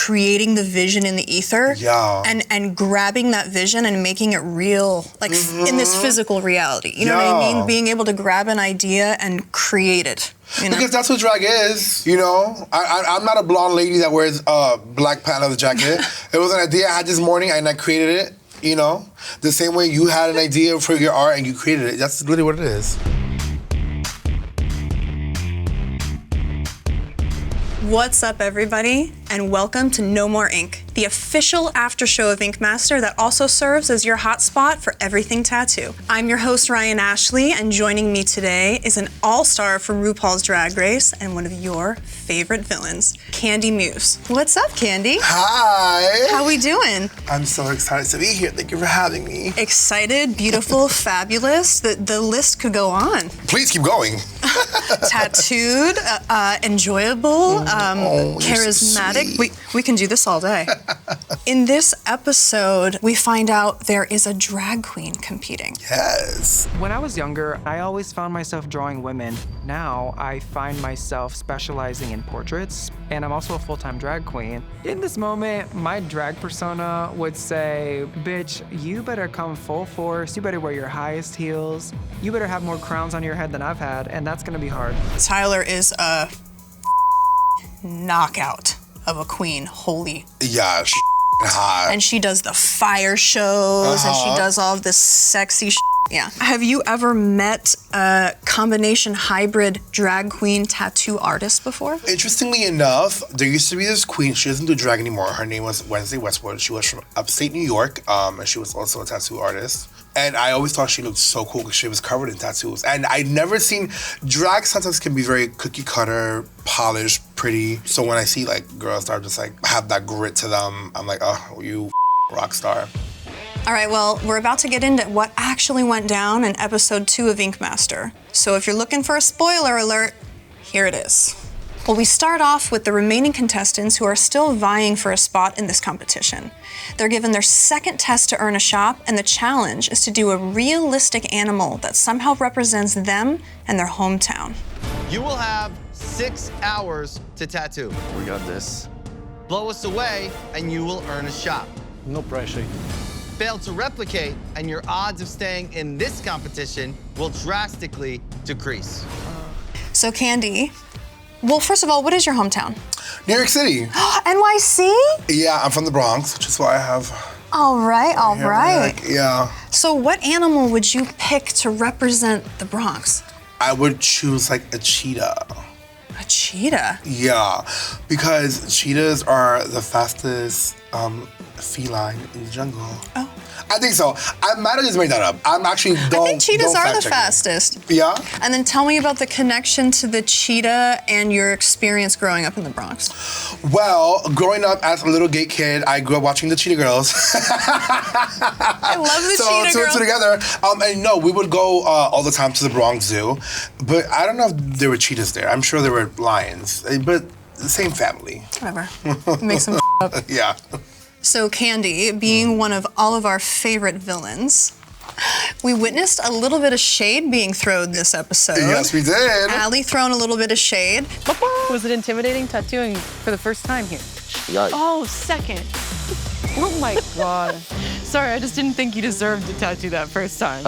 creating the vision in the ether. Yeah. And grabbing that vision and making it real, like in this physical reality. You know what I mean? Being able to grab an idea and create it. You know? Because that's what drag is, you know? I'm not a blonde lady that wears a black panther jacket. It was an idea I had this morning and I created it, you know? The same way you had an idea for your art and you created it. That's literally what it is. What's up, everybody, and welcome to No More Ink, the official after show of Ink Master that also serves as your hotspot for everything tattoo. I'm your host, Ryan Ashley, and joining me today is an all-star from RuPaul's Drag Race and one of your favorite villains, Kandy Muse. What's up, Kandy? Hi. How we doing? I'm so excited to be here. Thank you for having me. Excited, beautiful, fabulous. The list could go on. Please keep going. Tattooed, enjoyable, charismatic. So we can do this all day. In this episode, we find out there is a drag queen competing. Yes. When I was younger, I always found myself drawing women. Now, I find myself specializing in portraits, and I'm also a full-time drag queen. In this moment, my drag persona would say, bitch, you better come full force, you better wear your highest heels, you better have more crowns on your head than I've had, and that's gonna be hard. Tyler is a knockout of a queen, holy. Yeah, hot. And she does the fire shows, and she does all of this sexy Yeah. Have you ever met a combination hybrid drag queen tattoo artist before? Interestingly enough, there used to be this queen. She doesn't do drag anymore. Her name was Wednesday Westwood. She was from upstate New York, and she was also a tattoo artist. And I always thought she looked so cool because she was covered in tattoos. And I'd never seen, drag sometimes can be very cookie cutter, polished, pretty. So when I see like girls that are just like, have that grit to them, I'm like, oh, you rock star. All right, well, we're about to get into what actually went down in episode 2 of Ink Master. So if you're looking for a spoiler alert, here it is. Well, we start off with the remaining contestants who are still vying for a spot in this competition. They're given their second test to earn a shop, and the challenge is to do a realistic animal that somehow represents them and their hometown. You will have 6 hours to tattoo. We got this. Blow us away, and you will earn a shop. No pressure. Fail to replicate, and your odds of staying in this competition will drastically decrease. So, Kandy, well, first of all, what is your hometown? New York City. NYC? Yeah, I'm from the Bronx, which is why I have. All right. Yeah. So what animal would you pick to represent the Bronx? I would choose like a cheetah. A cheetah? Yeah, because cheetahs are the fastest feline in the jungle. Oh. I think so. I might have just made that up. I'm actually I think cheetahs are the fastest. Yeah? And then tell me about the connection to the cheetah and your experience growing up in the Bronx. Well, growing up as a little gay kid, I grew up watching the Cheetah Girls. I love the Cheetah Girls. So together. And no, we would go all the time to the Bronx Zoo. But I don't know if there were cheetahs there. I'm sure there were lions. But the same family. Whatever. Make some up. Yeah. So Kandy, being one of all of our favorite villains, we witnessed a little bit of shade being thrown this episode. Yes, we did. Allie throwing a little bit of shade. Was it intimidating tattooing for the first time here? Yeah. Oh, second. Oh my God. Sorry, I just didn't think you deserved to tattoo that first time.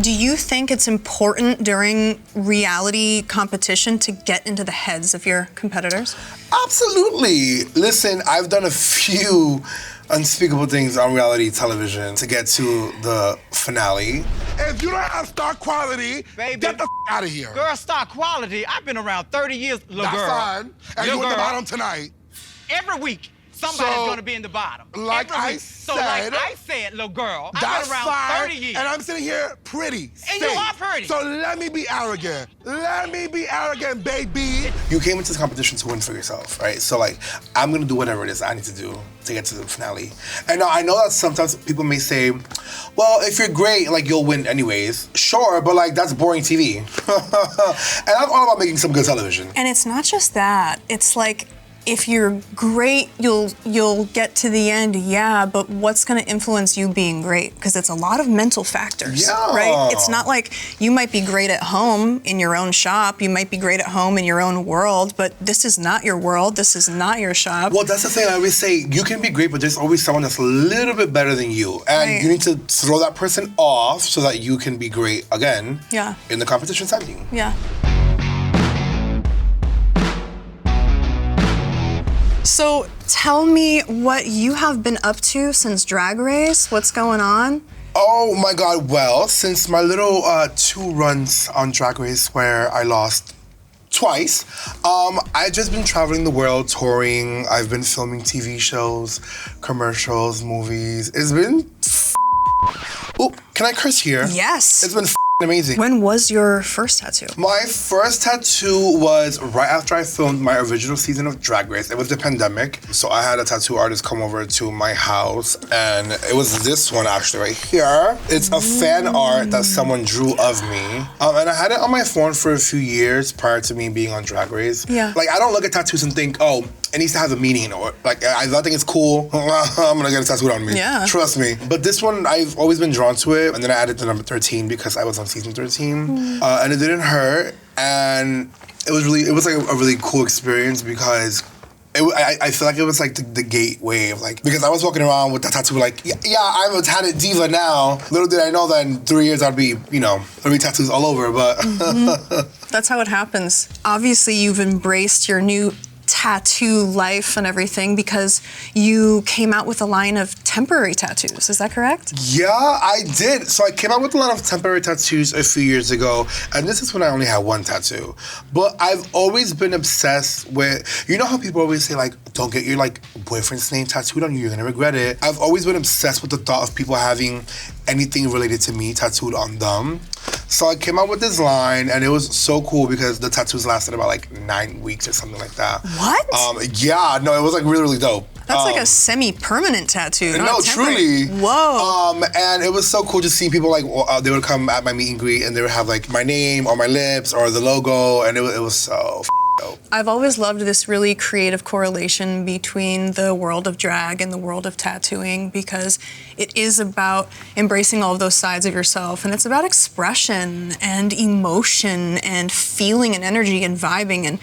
Do you think it's important during reality competition to get into the heads of your competitors? Absolutely. Listen, I've done a few unspeakable things on reality television to get to the finale. If you don't have star quality, baby, get the out of here. Girl, star quality. I've been around 30 years, little That's girl. fine. And you at the bottom tonight. Every week, somebody's gonna be in the bottom. Like Every I week. said. So like I said, little girl, I've That's been around fine. 30 years. And I'm sitting here pretty. And you are pretty. So let me be arrogant. Let me be arrogant, baby. You came into this competition to win for yourself, right? So like, I'm gonna do whatever it is I need to do to get to the finale. And now I know that sometimes people may say, well, if you're great, like you'll win anyways. Sure, but like that's boring TV. And I'm all about making some good television. And it's not just that. It's like if you're great, you'll get to the end, yeah, but what's gonna influence you being great? Because it's a lot of mental factors, right? It's not like you might be great at home in your own shop, you might be great at home in your own world, but this is not your world, this is not your shop. Well, that's the thing. I always say, you can be great, but there's always someone that's a little bit better than you. And you need to throw that person off so that you can be great again in the competition setting. Yeah. So tell me what you have been up to since Drag Race. What's going on? Oh my God, well, since my little 2 runs on Drag Race where I lost twice, I've just been traveling the world, touring. I've been filming TV shows, commercials, movies. It's been oh, can I curse here? Yes. It's been amazing. When was your first tattoo? My first tattoo was right after I filmed my original season of Drag Race. It was the pandemic, so I had a tattoo artist come over to my house, and it was this one actually right here. It's a fan art that someone drew of me, and I had it on my phone for a few years prior to me being on Drag Race. Yeah. Like, I don't look at tattoos and think, oh, it needs to have a meaning, or like, I think it's cool, I'm gonna get a tattoo on me. Yeah. Trust me. But this one, I've always been drawn to it, and then I added the number 13 because I was on season 13, and it didn't hurt, and it was like a really cool experience because I feel like it was like the gateway of like, because I was walking around with that tattoo like, yeah, I'm a tatted diva now. Little did I know that in 3 years I'd be, there'd be tattoos all over, but. That's how it happens. Obviously, you've embraced your new tattoo life and everything because you came out with a line of temporary tattoos. Is that correct? Yeah, I did. So I came out with a lot of temporary tattoos a few years ago, and this is when I only had 1 tattoo. But I've always been obsessed with, you know how people always say like, don't get your like boyfriend's name tattooed on you, you're gonna regret it. I've always been obsessed with the thought of people having anything related to me tattooed on them. So I came out with this line, and it was so cool because the tattoos lasted about like 9 weeks or something like that. What? Yeah, no, it was like really, really dope. That's like a semi-permanent tattoo. No, truly. Whoa. And it was so cool to see people like, they would come at my meet and greet and they would have like my name on my lips or the logo, and it was so dope. I've always loved this really creative correlation between the world of drag and the world of tattooing because it is about embracing all of those sides of yourself, and it's about expression and emotion and feeling and energy and vibing and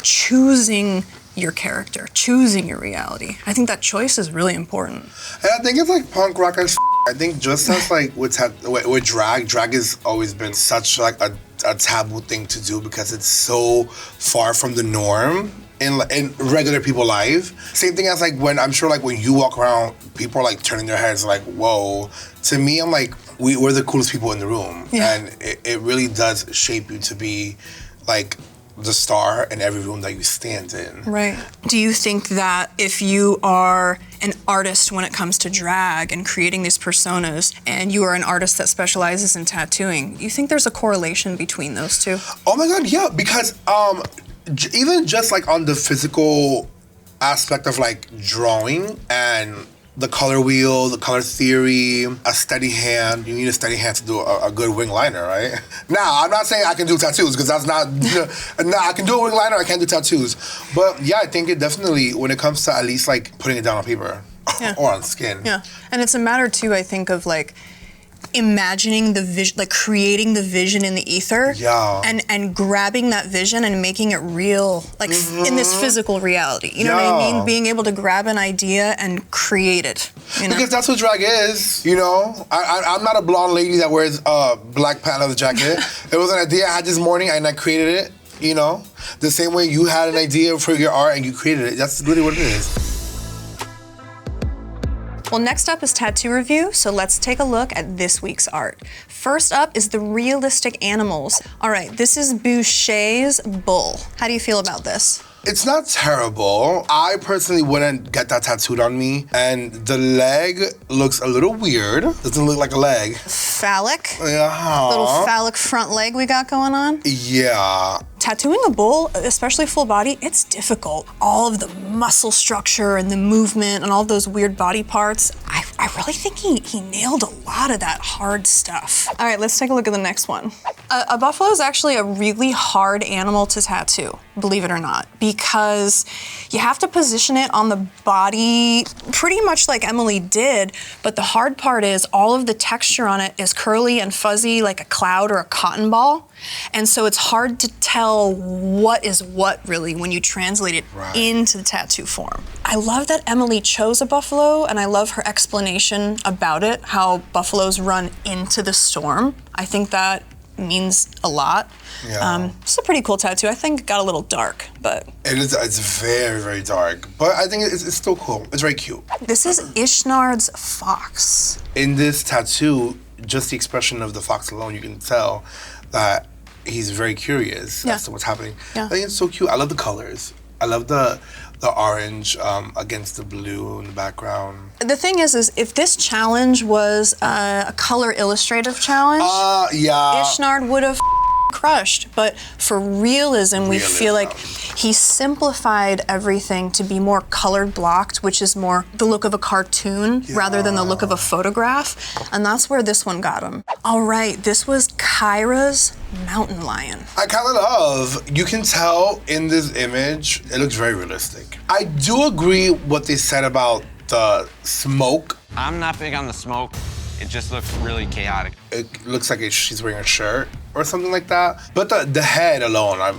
choosing your character, choosing your reality. I think that choice is really important. And I think it's like punk rock as I think just as like with drag has always been such like a taboo thing to do because it's so far from the norm in regular people life. Same thing as like when I'm sure like when you walk around, people are like turning their heads like, whoa. To me, I'm like, we're the coolest people in the room. Yeah. And it really does shape you to be like the star in every room that you stand in. Right. Do you think that if you are an artist when it comes to drag and creating these personas, and you are an artist that specializes in tattooing, you think there's a correlation between those two? Oh my God, yeah, because even just like on the physical aspect of like drawing and the color wheel, the color theory, a steady hand. You need a steady hand to do a good wing liner, right? Now, I'm not saying I can do tattoos because that's not, I can do a wing liner, I can't do tattoos. But yeah, I think it definitely, when it comes to at least like putting it down on paper or on skin. Yeah, and it's a matter too, I think, of like imagining the vision, like creating the vision in the ether, and grabbing that vision and making it real, like in this physical reality. You know what I mean? Being able to grab an idea and create it. You know? Because that's what drag is. You know, I'm not a blonde lady that wears a black leather jacket. It was an idea I had this morning, and I created it. You know, the same way you had an idea for your art and you created it. That's really what it is. Well, next up is tattoo review, so let's take a look at this week's art. First up is the realistic animals. All right, this is Boucher's bull. How do you feel about this? It's not terrible. I personally wouldn't get that tattooed on me. And the leg looks a little weird. Doesn't look like a leg. Phallic. Yeah. Little phallic front leg we got going on. Yeah. Tattooing a bull, especially full body, it's difficult. All of the muscle structure and the movement and all those weird body parts, I really think he nailed a lot of that hard stuff. All right, let's take a look at the next one. A buffalo is actually a really hard animal to tattoo. believe it or not, because you have to position it on the body pretty much like Emily did, but the hard part is all of the texture on it is curly and fuzzy like a cloud or a cotton ball. And so it's hard to tell what is what really when you translate it into the tattoo form. I love that Emily chose a buffalo, and I love her explanation about it, how buffaloes run into the storm. I think that means a lot. Yeah. It's a pretty cool tattoo. I think it got a little dark, but It's very, very dark, but I think it's still cool. It's very cute. this is Ishnard's fox. In this tattoo, just the expression of the fox alone, you can tell that he's very curious as to what's happening. Yeah. I think it's so cute. I love the colors. I love the orange against the blue in the background. The thing is if this challenge was a color illustrative challenge, Yeah. Ishnard would have crushed. But for realism, we feel like he simplified everything to be more colored blocked, which is more the look of a cartoon rather than the look of a photograph. And that's where this one got him. All right, this was Kyra's mountain lion. I kind of love, you can tell in this image, it looks very realistic. I do agree what they said about the smoke. I'm not big on the smoke. It just looks really chaotic. It looks like she's wearing a shirt or something like that. But the head alone, I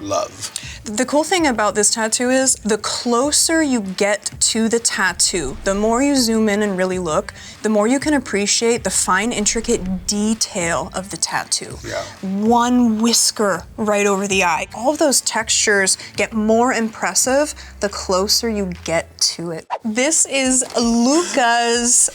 love. The cool thing about this tattoo is the closer you get to the tattoo, the more you zoom in and really look, the more you can appreciate the fine, intricate detail of the tattoo. Yeah. One whisker right over the eye. All of those textures get more impressive the closer you get to it. This is Luca's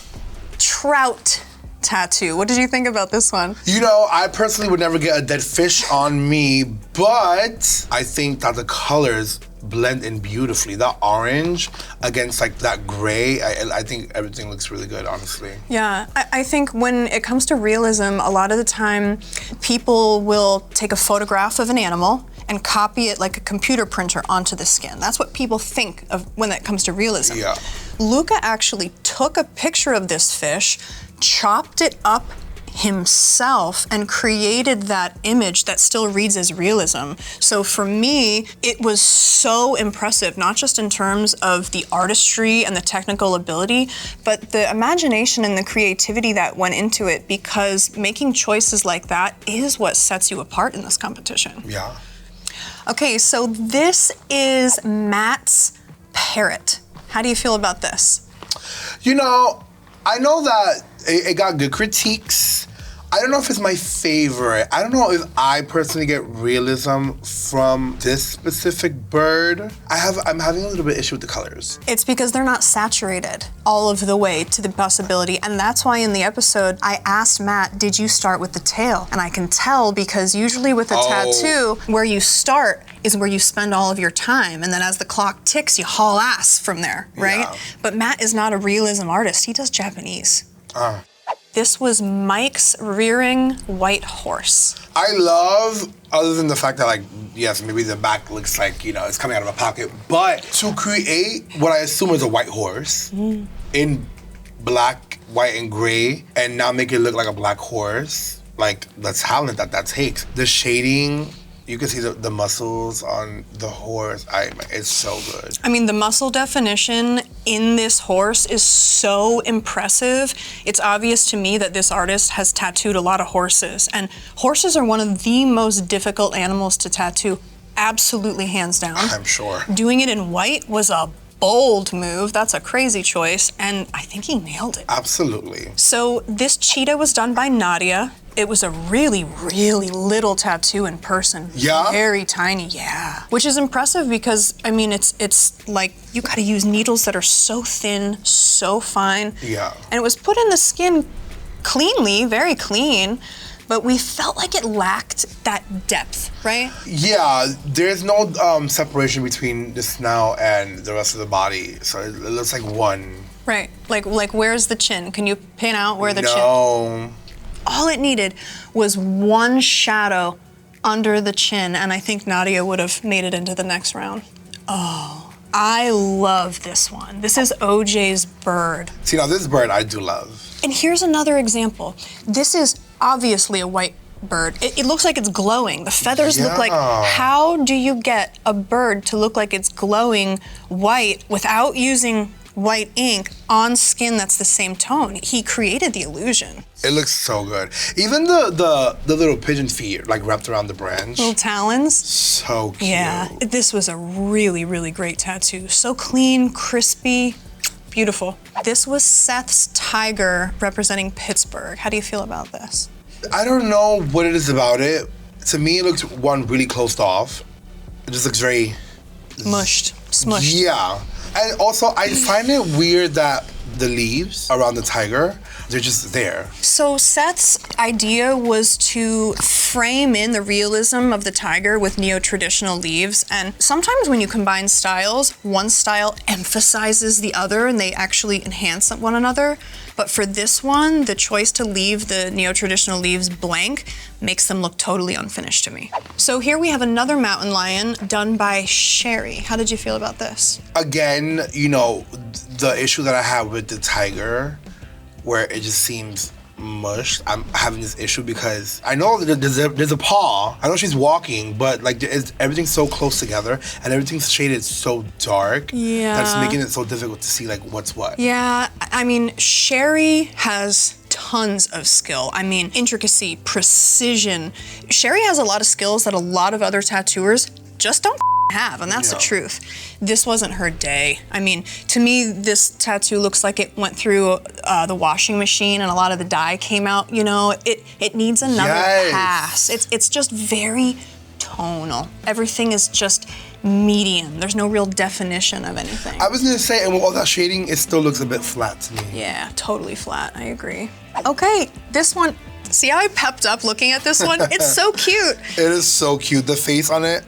trout tattoo. What did you think about this one? You know, I personally would never get a dead fish on me, but I think that the colors blend in beautifully. The orange against like that gray, I think everything looks really good, honestly. Yeah, I think when it comes to realism, a lot of the time people will take a photograph of an animal and copy it like a computer printer onto the skin. That's what people think of when it comes to realism. Yeah. Luca actually took a picture of this fish, chopped it up himself, and created that image that still reads as realism. So for me, it was so impressive, not just in terms of the artistry and the technical ability, but the imagination and the creativity that went into it, because making choices like that is what sets you apart in this competition. Yeah. Okay, so this is Matt's parrot. How do you feel about this? You know, I know that it got good critiques. I don't know if it's my favorite. I don't know if I personally get realism from this specific bird. I'm having a little bit issue with the colors. It's because they're not saturated all of the way to the possibility. And that's why in the episode, I asked Matt, did you start with the tail? And I can tell because usually with a tattoo, where you start is where you spend all of your time. And then as the clock ticks, you haul ass from there, right? Yeah. But Matt is not a realism artist. He does Japanese. This was Mike's rearing white horse. I love, other than the fact that, like, yes, maybe the back looks like, you know, it's coming out of a pocket, but to create what I assume is a white horse in black, white, and gray, and now make it look like a black horse, like, the talent that takes. The shading, you can see the muscles on the horse. It's so good. I mean, the muscle definition in this horse is so impressive. It's obvious to me that this artist has tattooed a lot of horses, and horses are one of the most difficult animals to tattoo, absolutely hands down. I'm sure. Doing it in white was a bold move. That's a crazy choice, and I think he nailed it. Absolutely. So this cheetah was done by Nadia. It was a really, really little tattoo in person. Yeah? Very tiny, yeah. Which is impressive because, I mean, it's like you gotta use needles that are so thin, so fine. Yeah. And it was put in the skin cleanly, very clean, but we felt like it lacked that depth, right? Yeah, there's no separation between the snout and the rest of the body, so it looks like one. Right, like where's the chin? Can you pin out where the chin? No. All it needed was one shadow under the chin, and I think Nadia would have made it into the next round. Oh, I love this one. This is OJ's bird. See, now this bird I do love. And here's another example. This is obviously a white bird. It looks like it's glowing. The feathers look like, how do you get a bird to look like it's glowing white without using white ink on skin that's the same tone? He created the illusion. It looks so good. Even the little pigeon feet, like wrapped around the branch. Little talons. So cute. Yeah, this was a really, really great tattoo. So clean, crispy, beautiful. This was Seth's tiger representing Pittsburgh. How do you feel about this? I don't know what it is about it. To me, it looks really closed off. It just looks very mushed, smushed. Yeah. And also, I find it weird that the leaves around the tiger, they're just there. So Seth's idea was to frame in the realism of the tiger with neo-traditional leaves. And sometimes when you combine styles, one style emphasizes the other and they actually enhance one another. But for this one, the choice to leave the neo-traditional leaves blank makes them look totally unfinished to me. So here we have another mountain lion done by Sherry. How did you feel about this? Again, you know, the issue that I have with the tiger, where it just seems mushed. I'm having this issue because I know that there's a paw. I know she's walking, but like everything's so close together and everything's shaded so dark. Yeah. That's making it so difficult to see like what's what. Yeah, I mean, Sherry has tons of skill. I mean, intricacy, precision. Sherry has a lot of skills that a lot of other tattooers just don't have, and that's the truth. This wasn't her day. I mean, to me, this tattoo looks like it went through the washing machine and a lot of the dye came out, you know. It needs another pass. It's just very tonal. Everything is just medium. There's no real definition of anything. I was gonna say, and with all that shading, it still looks a bit flat to me. Yeah, totally flat, I agree. Okay, this one, see how I pepped up looking at this one? It's so cute. It is so cute. The face on it.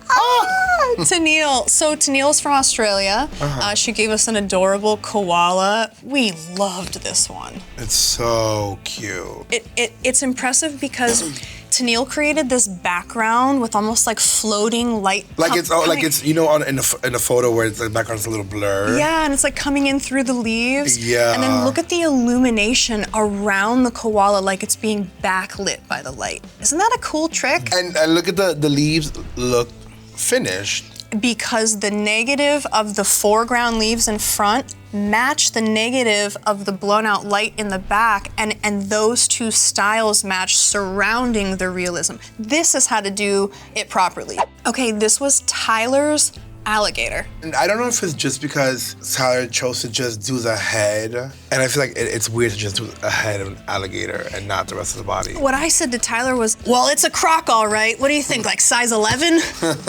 Tennille. So Tennille's from Australia. She gave us an adorable koala. We loved this one. It's so cute. It's impressive because Tennille created this background with almost like floating light. Like it's you know in the photo where the background's a little blur. Yeah, and it's like coming in through the leaves. Yeah. And then look at the illumination around the koala like it's being backlit by the light. Isn't that a cool trick? And look at the leaves look finished. Because the negative of the foreground leaves in front match the negative of the blown out light in the back, and those two styles match surrounding the realism. This is how to do it properly. Okay, this was Tyler's alligator. And I don't know if it's just because Tyler chose to just do the head, and I feel like it's weird to just do a head of an alligator and not the rest of the body. What I said to Tyler was, well, it's a croc, all right. What do you think, like size 11?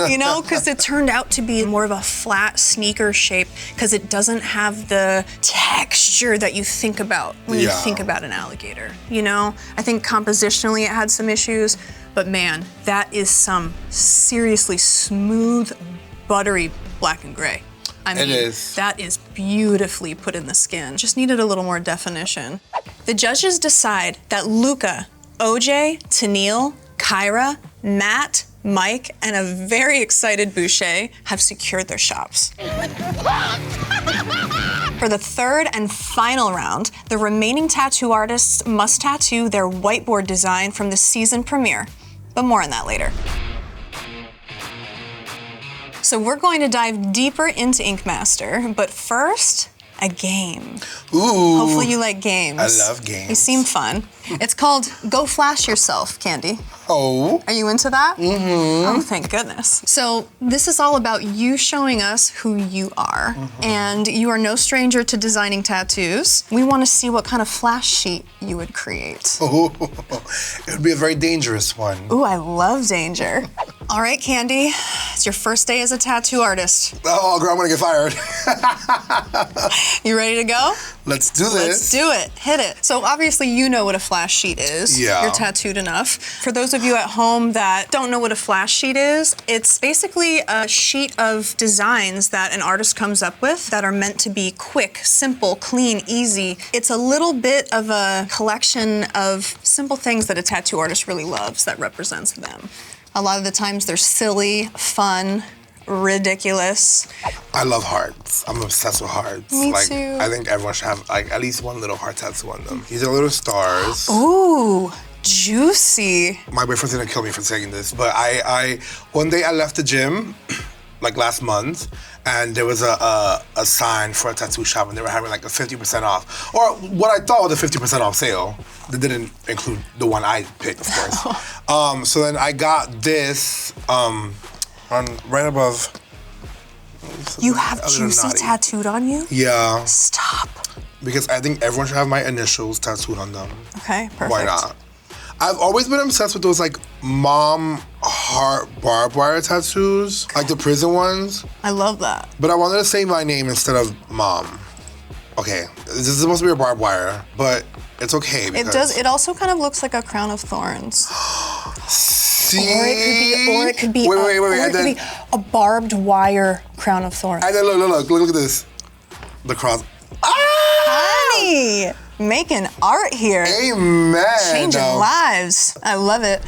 You know, because it turned out to be more of a flat sneaker shape because it doesn't have the texture that you think about when you think about an alligator. You know, I think compositionally it had some issues, but man, that is some seriously smooth, buttery black and gray. I mean, it is. That is beautifully put in the skin. Just needed a little more definition. The judges decide that Luca, OJ, Tennille, Kyra, Matt, Mike, and a very excited Boucher have secured their shops. For the third and final round, the remaining tattoo artists must tattoo their whiteboard design from the season premiere, but more on that later. So we're going to dive deeper into Ink Master, but first, a game. Ooh. Hopefully you like games. I love games. They seem fun. It's called Go Flash Yourself, Kandy. Oh. Are you into that? Mm-hmm. Oh, thank goodness. So this is all about you showing us who you are. Mm-hmm. And you are no stranger to designing tattoos. We want to see what kind of flash sheet you would create. Oh, it would be a very dangerous one. Ooh, I love danger. All right, Kandy, it's your first day as a tattoo artist. Oh, girl, I'm gonna get fired. You ready to go? Let's do this. Let's do it. Hit it. So obviously you know what a flash sheet is. Yeah. You're tattooed enough. For those of you at home that don't know what a flash sheet is, it's basically a sheet of designs that an artist comes up with that are meant to be quick, simple, clean, easy. It's a little bit of a collection of simple things that a tattoo artist really loves that represents them. A lot of the times they're silly, fun, ridiculous. I love hearts. I'm obsessed with hearts. Me like, too. I think everyone should have like at least one little heart tattoo on them. These are little stars. Ooh, juicy. My boyfriend's gonna kill me for saying this, but one day I left the gym, like last month, and there was a sign for a tattoo shop, and they were having like a 50% off, or what I thought was a 50% off sale. That didn't include the one I picked, of course. So then I got this on right above. You have juicy tattooed on you? Yeah. Stop. Because I think everyone should have my initials tattooed on them. Okay, perfect. Why not? I've always been obsessed with those like mom heart barbed wire tattoos, like the prison ones. I love that. But I wanted to say my name instead of mom. Okay, this is supposed to be a barbed wire, but it's okay because It does. It also kind of looks like a crown of thorns. See? Or it could be. Wait, Or and it could then, be a barbed wire crown of thorns. and then look at this. The cross. Honey, making art here. Amen. Changing lives. I love it.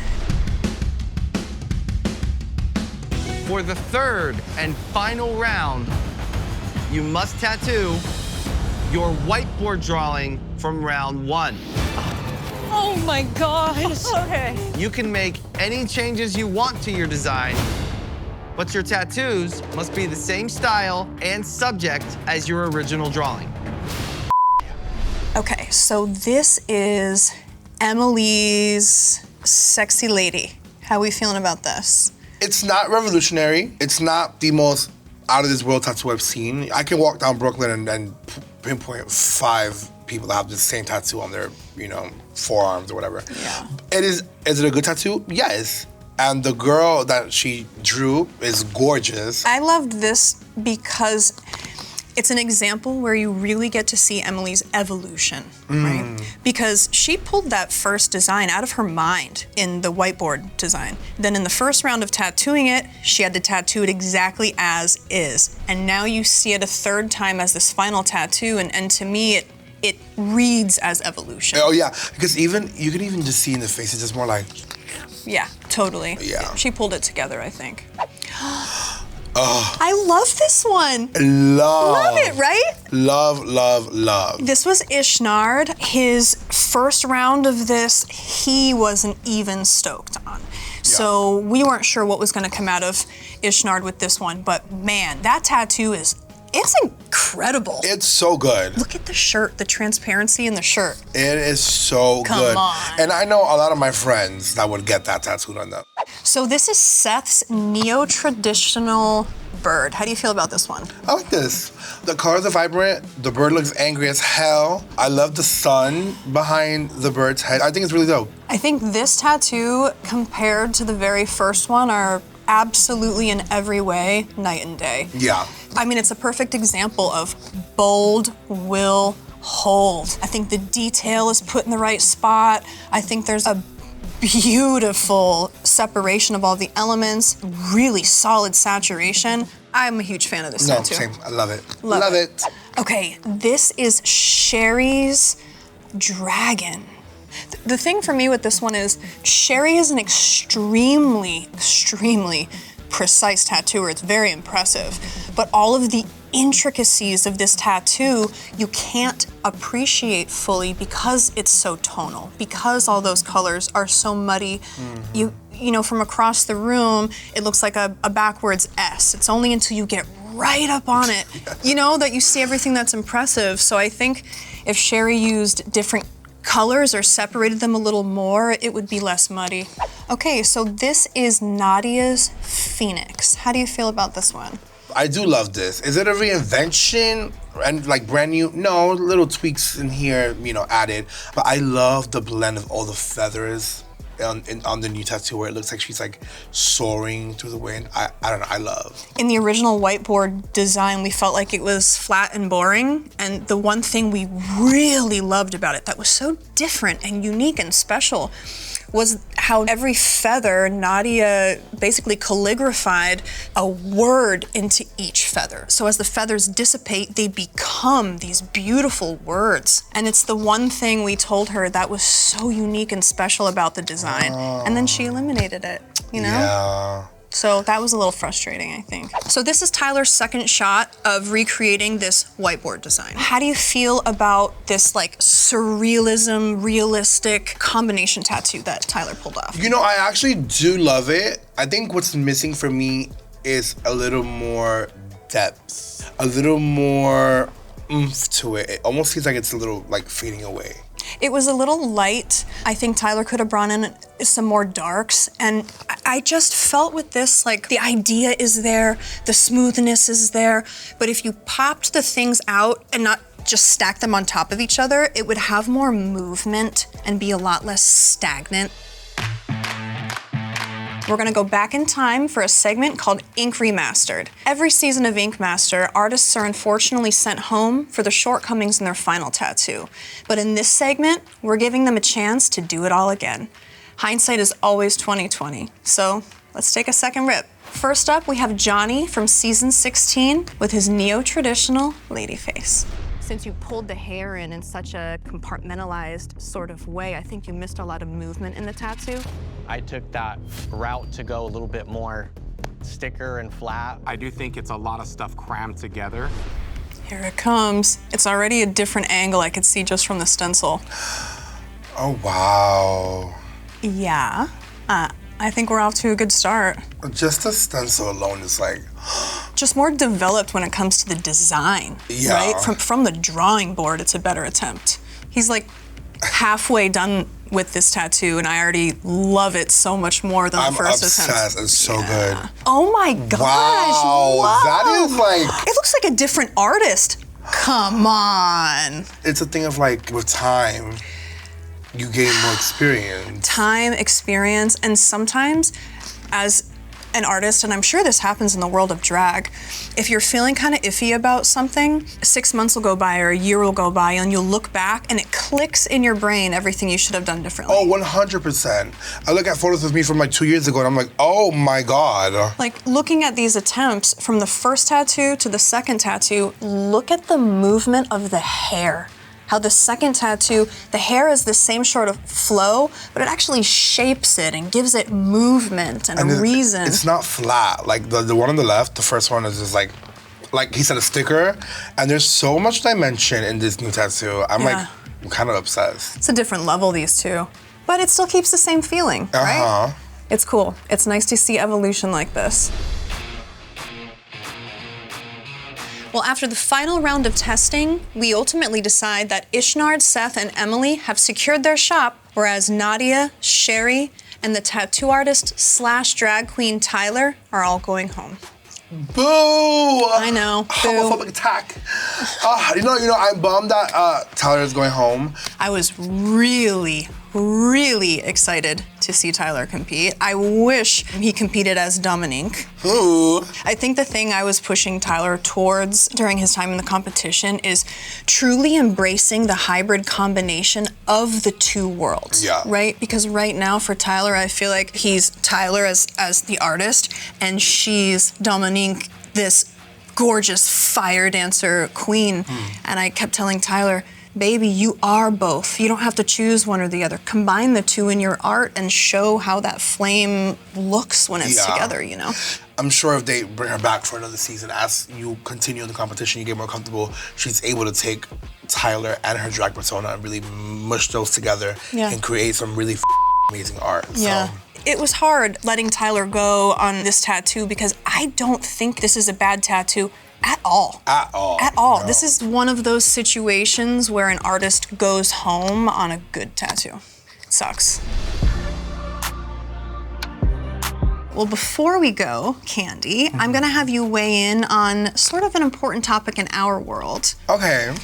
For the third and final round, you must tattoo your whiteboard drawing from round 1. Oh my gosh. Okay. You can make any changes you want to your design, but your tattoos must be the same style and subject as your original drawing. Okay, so this is Emily's sexy lady. How are we feeling about this? It's not revolutionary. It's not the most out of this world tattoo I've seen. I can walk down Brooklyn and pinpoint 5 people that have the same tattoo on their, forearms or whatever. Yeah. Is it a good tattoo? Yes. And the girl that she drew is gorgeous. I loved this because it's an example where you really get to see Emily's evolution, right? Because she pulled that first design out of her mind in the whiteboard design. Then in the first round of tattooing it, she had to tattoo it exactly as is. And now you see it a third time as this final tattoo, and to me, it reads as evolution. Oh yeah, because you can even just see in the face, it's just more like. Yeah, totally. Yeah. She pulled it together, I think. I love this one. Love it, right? Love. This was Ishnard. His first round of this, he wasn't even stoked on. So we weren't sure what was gonna come out of Ishnard with this one, but man, that tattoo it's incredible. It's so good. Look at the shirt, the transparency in the shirt. It is so good. Come on. And I know a lot of my friends that would get that tattooed on them. So this is Seth's neo-traditional bird. How do you feel about this one? I like this. The colors are vibrant. The bird looks angry as hell. I love the sun behind the bird's head. I think it's really dope. I think this tattoo, compared to the very first one, are absolutely in every way night and day. Yeah. I mean, it's a perfect example of bold will hold. I think the detail is put in the right spot. I think there's a beautiful separation of all the elements, really solid saturation. I'm a huge fan of this tattoo. Same. I love it. Love it. Okay, this is Sherry's dragon. The thing for me with this one is Sherry is an extremely precise tattooer. It's very impressive. But all of the intricacies of this tattoo you can't appreciate fully because it's so tonal, because all those colors are so muddy. You know, from across the room, it looks like a backwards S. It's only until you get right up on it, that you see everything that's impressive. So I think if Sherry used different colors or separated them a little more, it would be less muddy. Okay, so this is Nadia's Phoenix. How do you feel about this one? I do love this. Is it a reinvention and like brand new? No, little tweaks in here, added. But I love the blend of all the feathers on the new tattoo where it looks like she's like soaring through the wind. I don't know, I love. In the original whiteboard design, we felt like it was flat and boring. And the one thing we really loved about it that was so different and unique and special was how every feather, Nadia basically calligraphied a word into each feather. So as the feathers dissipate, they become these beautiful words. And it's the one thing we told her that was so unique and special about the design. And then she eliminated it, Yeah. So that was a little frustrating, I think. So this is Tyler's second shot of recreating this whiteboard design. How do you feel about this like surrealism, realistic combination tattoo that Tyler pulled off? You know, I actually do love it. I think what's missing for me is a little more depth, a little more oomph to it. It almost seems like it's a little like fading away. It was a little light. I think Tyler could have brought in some more darks. And I just felt with this, like the idea is there, the smoothness is there. But if you popped the things out and not just stack them on top of each other, it would have more movement and be a lot less stagnant. We're gonna go back in time for a segment called Ink Remastered. Every season of Ink Master, artists are unfortunately sent home for the shortcomings in their final tattoo. But in this segment, we're giving them a chance to do it all again. Hindsight is always 20/20, so let's take a second rip. First up, we have Johnny from season 16 with his neo-traditional lady face. Since you pulled the hair in such a compartmentalized sort of way, I think you missed a lot of movement in the tattoo. I took that route to go a little bit more sticker and flat. I do think it's a lot of stuff crammed together. Here it comes. It's already a different angle I could see just from the stencil. Oh, wow. Yeah, I think we're off to a good start. Just the stencil alone is like... Just more developed when it comes to the design, Yeah. right? From the drawing board, it's a better attempt. He's like halfway done with this tattoo, and I already love it so much more than the first attempt. I'm obsessed. It's so good. Oh my gosh! Wow, whoa. that is like... It looks like a different artist. Come on. It's a thing of like, with time, you gain more experience. Time, experience, and sometimes as an artist, and I'm sure this happens in the world of drag, if you're feeling kind of iffy about something, 6 months will go by or a year will go by and you'll look back and it clicks in your brain everything you should have done differently. Oh, 100%. I look at photos of me from like 2 years ago and I'm like, oh my God. Like looking at these attempts from the first tattoo to the second tattoo, look at the movement of the hair. How the second tattoo, the hair is the same sort of flow, but it actually shapes it and gives it movement and a reason. It's not flat. Like the one on the left, the first one is just like he said, a sticker. And there's so much dimension in this new tattoo. I'm kind of obsessed. It's a different level, these two. But it still keeps the same feeling, right? It's cool. It's nice to see evolution like this. Well, after the final round of testing, we ultimately decide that Ishnard, Seth, and Emily have secured their shop, whereas Nadia, Sherry, and the tattoo artist / drag queen Tyler are all going home. Boo! I know. Homophobic attack. You know, I'm bummed that Tyler is going home. I was really excited to see Tyler compete. I wish he competed as Dominique. Ooh. I think the thing I was pushing Tyler towards during his time in the competition is truly embracing the hybrid combination of the two worlds, right? Because right now for Tyler, I feel like he's Tyler as the artist, and she's Dominique, this gorgeous fire dancer queen. And I kept telling Tyler, baby, you are both. You don't have to choose one or the other. Combine the two in your art and show how that flame looks when it's together, you know? I'm sure if they bring her back for another season, as you continue the competition, you get more comfortable, she's able to take Tyler and her drag persona and really mush those together and create some really amazing art. Yeah. So. It was hard letting Tyler go on this tattoo because I don't think this is a bad tattoo at all. At all. At all. No. This is one of those situations where an artist goes home on a good tattoo. It sucks. Well, before we go, Kandy, I'm gonna have you weigh in on sort of an important topic in our world. Okay.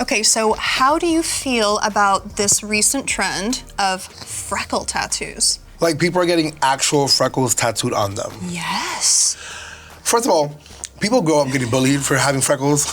Okay, so how do you feel about this recent trend of freckle tattoos? Like people are getting actual freckles tattooed on them. Yes. First of all, people grow up getting bullied for having freckles,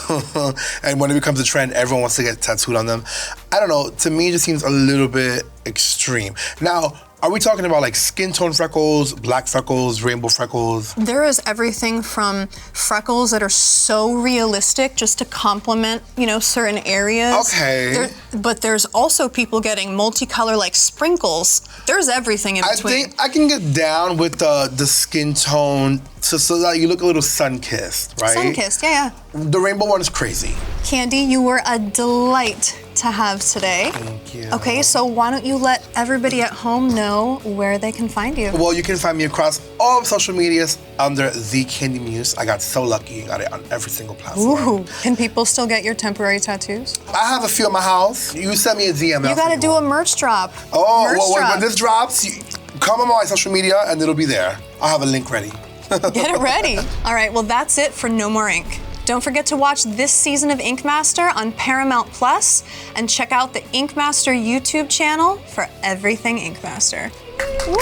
and when it becomes a trend, everyone wants to get tattooed on them. I don't know, to me it just seems a little bit extreme. Now, Are we talking about like skin tone freckles, black freckles, rainbow freckles? There is everything from freckles that are so realistic just to complement, you know, certain areas. Okay. But there's also people getting multicolor like sprinkles. There's everything in between. I think I can get down with the skin tone so that you look a little sun-kissed, right? Sun-kissed, yeah. The rainbow one is crazy. Kandy, you were a delight to have today. Thank you. Okay, so why don't you let everybody at home know where they can find you? Well, you can find me across all of social medias under the Kandy Muse. I got so lucky and got it on every single platform. Ooh, can people still get your temporary tattoos? I have a few at my house. You send me a DM. You gotta do a merch drop. Oh, merch well, drop. when this drops, come on my social media and it'll be there. I'll have a link ready. Get it ready. All right, well, that's it for No More Ink. Don't forget to watch this season of Ink Master on Paramount Plus and check out the Ink Master YouTube channel for everything Ink Master. Woo!